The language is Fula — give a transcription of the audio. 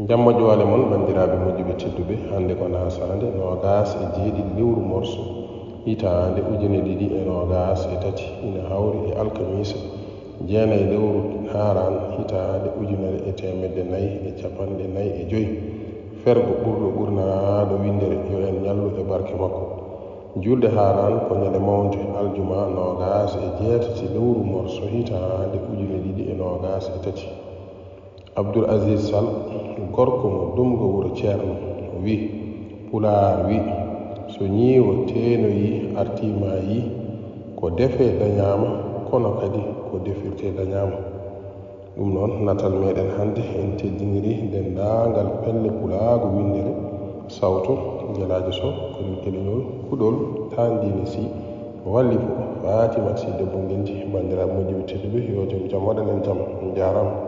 jamma joole mon bandiraɓe moƴƴuɓe tedduɓe hande ko nasande nogas e jeeɗiɗi lewru morso hitande ujune ɗiɗi e nogas e tati ina hawri e alkamisa jeenayi lewru haran hitande ujunere e temedde nayyi e capanɗe nayyi e joyyi fergo ɓurɗo ɓurnaɗo windere yo en ñallu e barke makko. julde haran ko ñande mawde aljuma nogas e jeetati lewru morso hitande ujune ɗiɗi e nogas e tati. Abdoul Aziz Sall gorko mo dumgo wuro ceerno wi pulaar wi so ñiiwo teenoyi artima yi ko defe dañama kono kadi ko defirte dañama. ɗum noon natal meɗen hande en teddiniri dendagal pelle pulaago windere sawto jalaji so kono keleñol kuɗol tandine si walli fo Fatima si debbo ngendi bandiraɓe moƴƴuɓe tedduɓe yo joom jaam waɗanen jaam. On jarama.